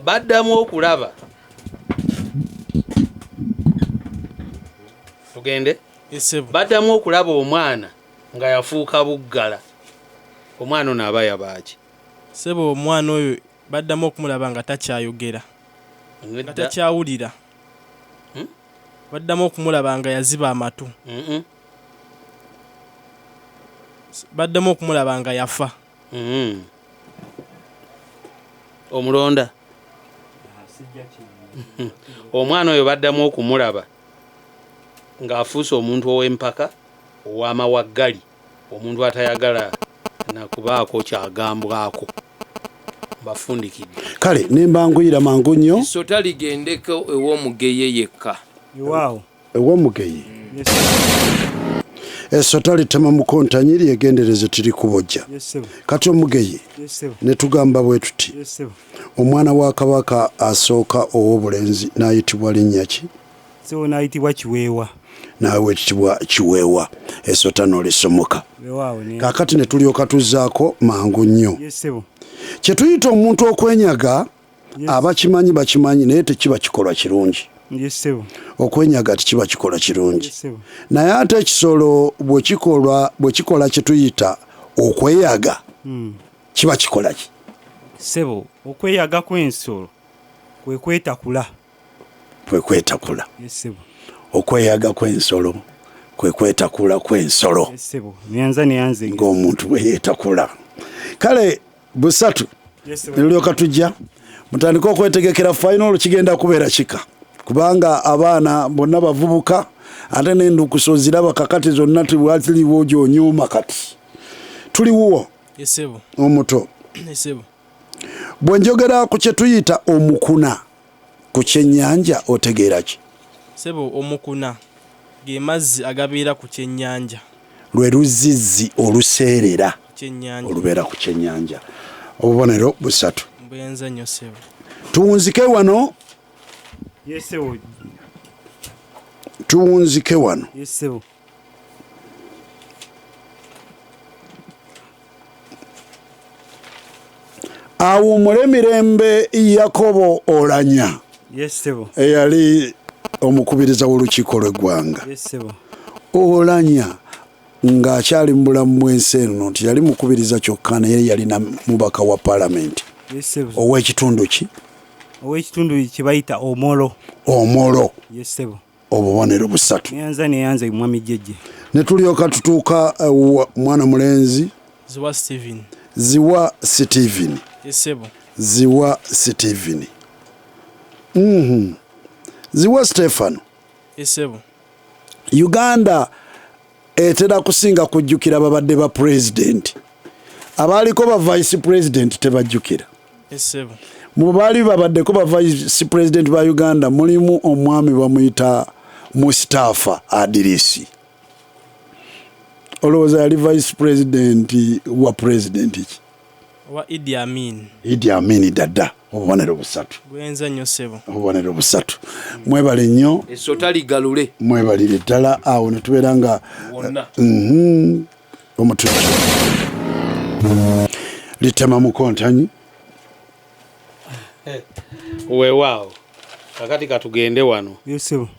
Baddamu okulaba. Tugende? Baddamu okulaba omwana nga yafuuka buggala. Omwana ono aba yabaaki? Ssebo omwana oyo baddamu okumulaba nga takyayogera. Nga takyawulira. Baddamu okumulaba nga yaziba amatu. Baddamu okumulaba nga yafa. Omulonda. Omwana oyo baddamu okumulaba ng'afuuse omuntu ow'empaka, ow'amawaggali, omuntu atayagala nakubaako kyagambwako. Bafundikidde. Kale nembanguyira mangu nnyo. Ssota ligendeko ew'omugeye yekka. Ew'omugeye. Essota litema mu kontanyi lyegendereze tiri kubojja. Kati omugeye ne tugamba bwe tuti omwana wa kabaka asooka ow'obulenzi n'ayitibwa linnya ki? So n'ayitibwa Kiweewa. Naawe ekitibwa Kiweewa. Essota n'olisomoka. Kaakati ne tulyoka tuzzaako mangu nnyo. Kye tuyita omuntu okwenyaga aba kimanyi bakimanyi naye tekiba kikolwa kirungi. Okwenyaga tekiba kikola kirungi. Naye ate ekisolo bwe kikola kye tuyita okweyaga kiba kikola ki? Ssebo, okweyaga kw'ensolo kwe kwetakula. Okweyaga kw'ensolo kwe kwetakula kw'ensolo. Ng'omuntu bwe yeetakula. Kale busatu nelyoka tujja mutandika okwetegekera final kigenda kubeera kika. Kubanga abaana bonna bavubuka ate n'endukuso ziraba kakati zonna tibwatiriwo gy'onyuma kati. Tuliwo omuto. Bwe njogera ku kye tuyita omukuna ku kyennyanja otegeera ki? Ssebo omukuna ge mazzi agabeera ku kyennyanja. Lwe luzizzi oluseerera olubeera ku kyennyanja. Obubonero busatu. Mbuyenza nnyo ssebo. Tuwunzike wano. Tuwunzike wano. Awummule Mirembe Yakobo Olanya. Eyali omukubiriza w'olukiiko lw'eggwanga. Olanya ng'akyali mu bulamu bw'ensi eno nti yali mukubiriza kyokka naye yalina mubaka wa paalamenti. Ow'ekitundu ki? Ow'ekitundu kye bayita Omolo. Obubonero busatu. Neyanza mwami jjejje. Ne tulyoka tutuuka mwana mulenzi Ziwa Stephen. Ziwa Stefano. Uganda etera kusinga kujjukira babadde ba president. Abaaliko ba vice president tebajjukira. Mu baali babaddeko ba vice president ba Uganda mulimu omwami bamuyita Mustafa Adirisi. Olowooza yali vice president wa president ki? Wa Idi Amin. Idi Amin dada. Obubonero busatu. Bwenza nnyo ssebo. Obubonero busatu. Mwebale nnyo. Essota ligalule. Mwebalire ddala awo ne tubeera nga omutujju litema mukontanyi weewaawo kakati katugende wano yesebo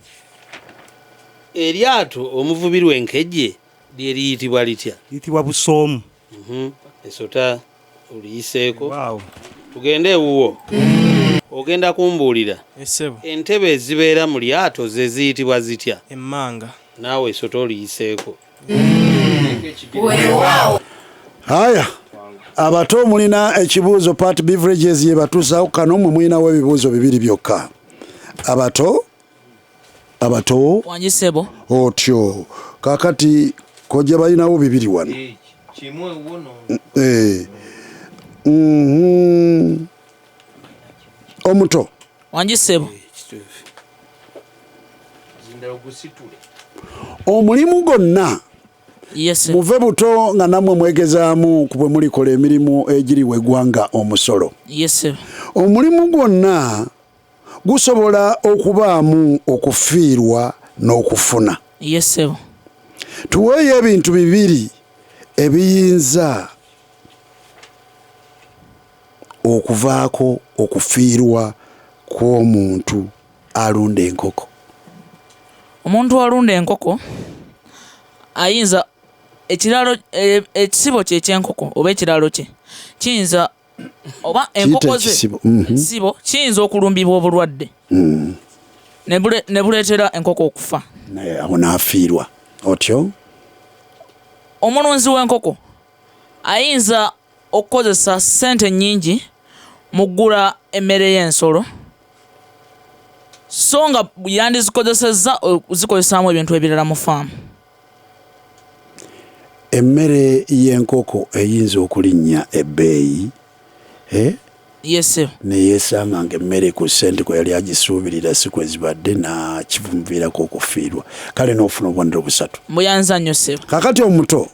eryato omuvubi lw'enkejje lye liyitibwa litya litibwa busoomu Ssesota oliyiseeko waawo tugende ewuwo ogenda kumbuulira Essebo entebe ezibeera mu lyato ze ziyitibwa zitya emmanga naawe Ssesota oliyiseeko haya abato mulina ekibuuzo part beverages ye batuusaako kano mwe mulinawo ebibuuzo bibiri byokka abato wangi ssebo otyo kakati kojja balinawo bibiri wano omuto wangi ssebo omulimu gwonna yes muve buto nga nammwe mwegezaamu ku bwe mulikola emirimu egiriwa eggwanga omusolo yes omulimu gwonna gusobola okubaamu okufiirwa n'okufuna yes tuweeyo ebintu bibiri ebiyinza okuvaako okufiirwa kw'omuntu alunda enkoko omuntu alunda enkoko ayinza ekiralo ekisibo kye ekyenkoko oba ekiralo kye kiyinza oba enkoko ze sibo kiyinza okulumbibwa obulwadde ne buleetera enkoko okufa awo naafiirwa otyo omulunzi w'enkoko ayinza okukozesa ssente nnyingi mu ggula emmere y'ensolo so nga yandizikozesezza zikozesaamu ebintu ebirala mu faamu emmere y'enkoko eyinza okulinnya ebbeeyi yes neyeesanga nga emmere ku ssente kwe yali agisuubirira si kwe zibadde nakimuviirako okufiirwa kale n'ofuna obubonero busatu mbuyanza nnyo ssebo kakati omuto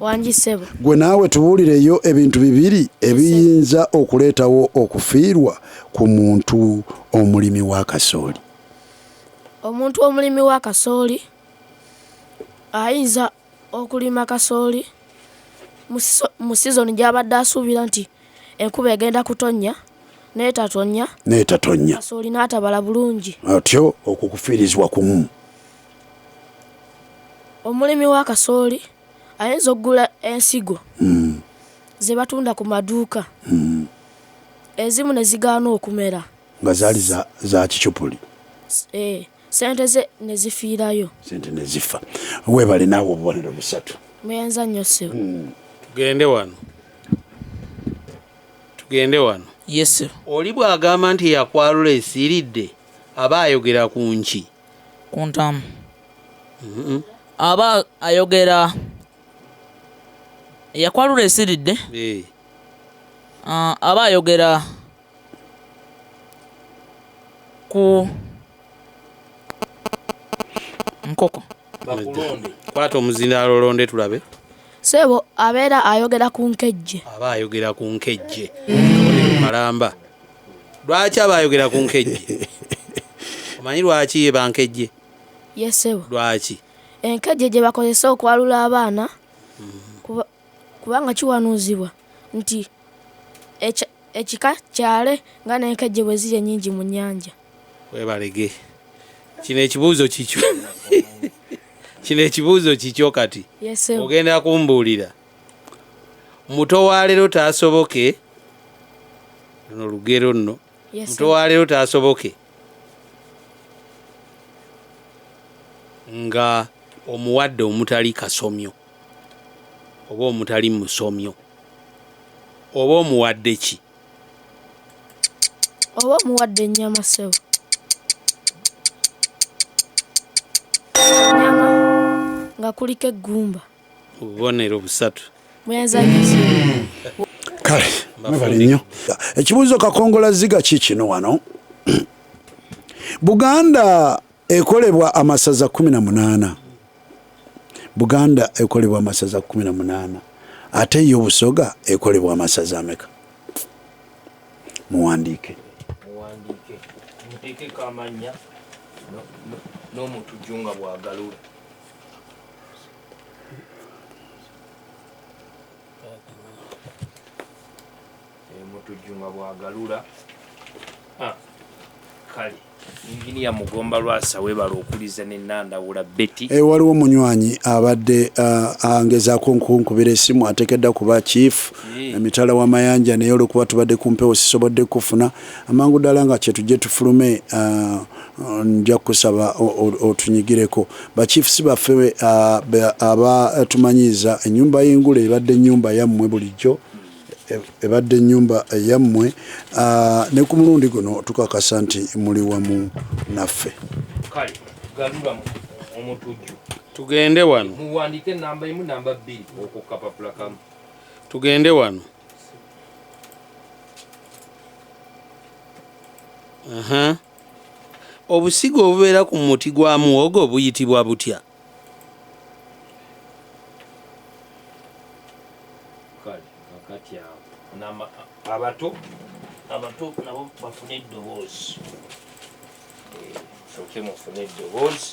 wangi ssebo gwe naawe tubuulireyo ebintu bibiri ebiyinza okuleetawo okufiirwa ku muntu omulimi wa kasooli omuntu omulimi wa kasooli ayinza okulima kasooli mu sizoni gy'abadde asuubira nti enkuba egenda kutonnya n'etatonya kasooli n'atabala bulungi atyo okwo kufiirizibwa kumu omulimi wa kasooli ayinza okugula ensigo ze batunda ku maduuka ezimu ne zigaana okumera nga zaali za kicupuli sente ze ne zifiirayo sente ne zifa weebale naawe obubonero busatu muyanza nnyo ssebo tugende wano yes oli bw'agamba nti yakwalula esiiridde aba ayogera ku nki ku ntamu aba ayogera yakwalula esiiridde aba ayogera ku nkoko kwata omuzindaalo olonde tulabe ssebo abeera ayogera ku nkejje aba ayogera ku nkejje malamba lwaki aba ayogera ku nkejje omanyi lwaki ye bankejje yes ssebo lwaki enkejje gye bakozesa okwalula abaana kubanga kiwanuuzibwa nti ekika kyale nga n'enkejje bwe ziri ennyingi mu nnyanja webalege kino ekibuuzo kikyo kino ekibuuzo kikyo kati yes ogenda kumbuulira muto wa leero taasoboke luno lugero nno muto wa leero taasoboke nga omuwadde omutali kasomyo oba omutali musomyo oba omuwadde ki oba omuwadde ennyama ssebo nyama nga kuliko eggumba obubonero busatu muyanza nnyo kale mwebale nnyo ekibuuzo kakongola ziga ki kino wano Buganda ekolebwa amasaza 18 Buganda ekolebwa amasaza 18 ate yo Busoga ekolebwa amasaza ameka muwandiike muteeke kamanya n'omutujju nga bwagalula omutujunga bwagalula kale inginiya mugomba lwasa webala okuliza nenandawula beti waliwo munywanyi abadde angezaako nkunkubira esimu atekedda kuba chief emitala w'amayanja naye olwokuba tubadde kumpewo sisobodde kufuna amangu ddala nga kyetujje tufulume nja kusaba otunyigireko bachiefs baffe aba tumanyiza ennyumba y'Engule ebadde ennyumba yammwe bulijjo ebadde ennyumba yammwe ne ku mulundi guno tukakasa nti muli wamu naffe kale galula omutujju tugende wano muwandiike namba 1 namba 2 okukapapula kamu tugende wano obusigo obubeera ku muti gwa muwogo buyitibwa butya abato nabo bafune eddoboozi soke mufune eddoboozi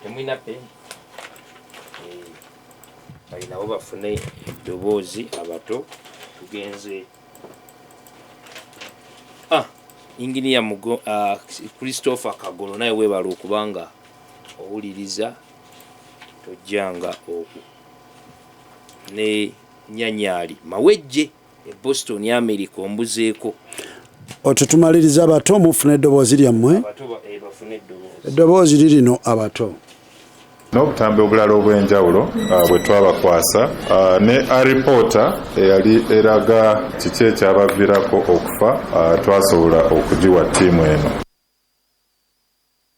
temwina peni balinawo bafune eddoboozi abato tugenze inginiya Christopher Kagolo naye webala okubanga owuliriza tojjanga okwo ne nyanyali mawejje e Boston America ombuzeeko otutumaliriza abato mufune eddoboozi lyammwe eddoboozi lirino abato n'obutambi obulala obw'enjawulo bwe twabakwasa ne alipoota eyali eraga kiki ekyabaviirako okufa twasobola okugiwa ttiimu eno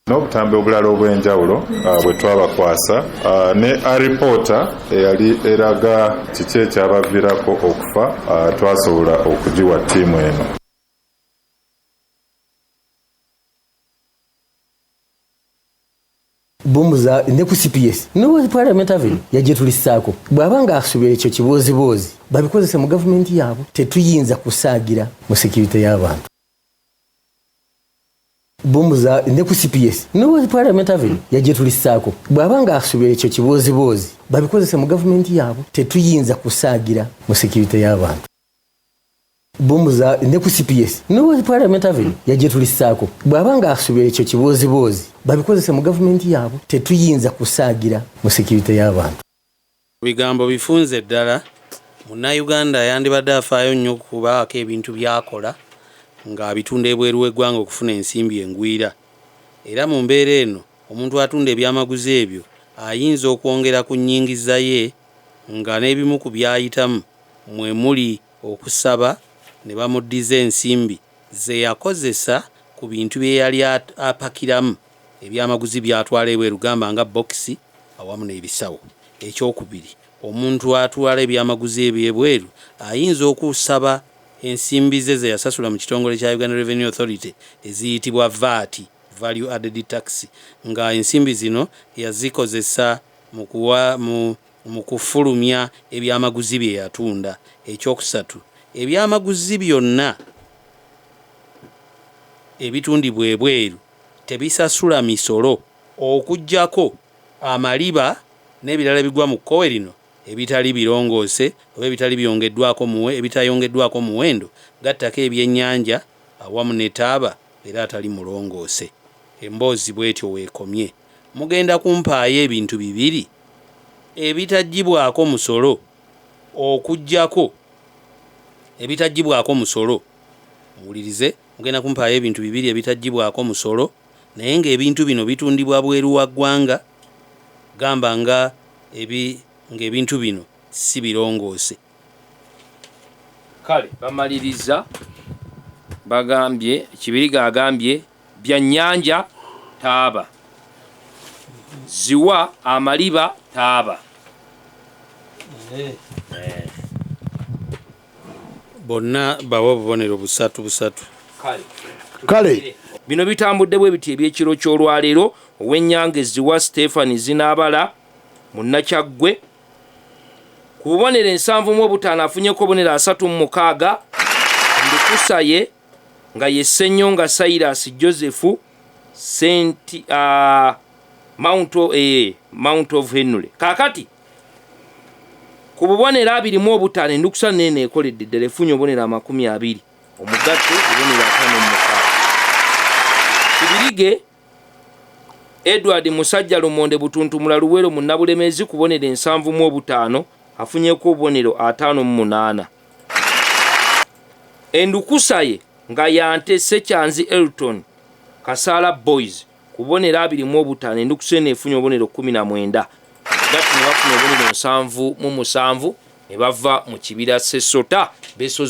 n'obutambi obulala obw'enjawulo bwe twabakwasa ne alipoota eyali eraga kiki ekyabaviirako okufa twasobola okugiwa ttiimu eno bumuza ne ku CPS no parliament avenue yaje tulisako bwabanga asubira ekyo kiboozi babikozese mu government yabo tetuyinza kusaagira mu security y'abantu bumuza ne ku CPS no parliament avenue yaje tulisako bwabanga asubira ekyo kiboozi babikozese mu government yabo tetuyinza kusaagira mu security y'abantu bumuza ne ku CPS no parliament avenue yaje tulisako bwabanga asubira ekyo kiboozi babikozese mu government yabo tetuyinza kusaagira mu security y'abantu bigambo bifunze ddala Munnayuganda yandibadde afaayo nnyo okubaako ebintu byakola ng'abitunda ebweru w'eggwanga okufuna ensimbi engwira era mu mbeera eno omuntu atunda ebyamaguzi ebyo ayinza okwongera ku nnyingiza ye nga n'ebimu ku byayitamu mwe muli okusaba ne bamuddiza ensimbi ze yakozesa ku bintu bye yali apakiramu ebyamaguzi byatwala ebweru gamba nga bokisi awamu n'ebisawo. Ekyokubiri, omuntu atwala ebyamaguzi ebyebweru ayinza okusaba ensimbi ze yasasula mu kitongole kya Uganda Revenue Authority eziyitibwa VAT, Value Added Tax, nga ensimbi zino yazikozesa mu kufulumya ebyamaguzi bye yatunda. Ekyokusatu, ebyamaguzi byonna ebitundibwa ebweru tebisasula misolo okujjako amaliba n'ebirala bigwa mu kkowe lino ebitali birongoose oba ebitali byongeddwako ebitayongeddwako muwendo gattako ebyennyanja awamu ne taaba era atali mulongoose. Emboozi bw'etyo weekomye. Mugenda kumpaayo ebintu bibiri ebitagibwako musolo okujjako ebitagibwako musolo. Muwulirize, mugenda kumpaayo ebintu bibiri ebitagibwako musolo naye ng'ebintu bino bitundibwa bweru wa ggwanga gamba ng'ebintu bino si birongoose. Kale bamaliriza bagambye Kibiriga agambye bya nnyanja taaba, ziwa amaliba taaba. Bonna bawa obubonero busatu. Kale bino bitambudde bwe biti ebyekiro ky'olwaleero ow'ennyanga eziwa Stephen Zinaabala Munnakyaggwe ku bubonero 7 afunyeko obubonero 36 Ndukusaye nga ye Ssennyonga Cyrus Joseph Mount of Henry. Kakati ku bubonero 25 endukusa nene ekoledde ddala efunye obubonero 20 omugatte obubonero 56 Kibirige Edward Musajja Lumonde Butuntumula Luwero Munnabulemezi kubonero 75 afunyeko obubonero 58 endukusa ye nga yante Sekyanzi Elton Kasala Boys kubonero 25 endukusa ene efunye obubonero 19 gati ne bafuna obubonero 7 ne bava mu kibira Ssesota besoze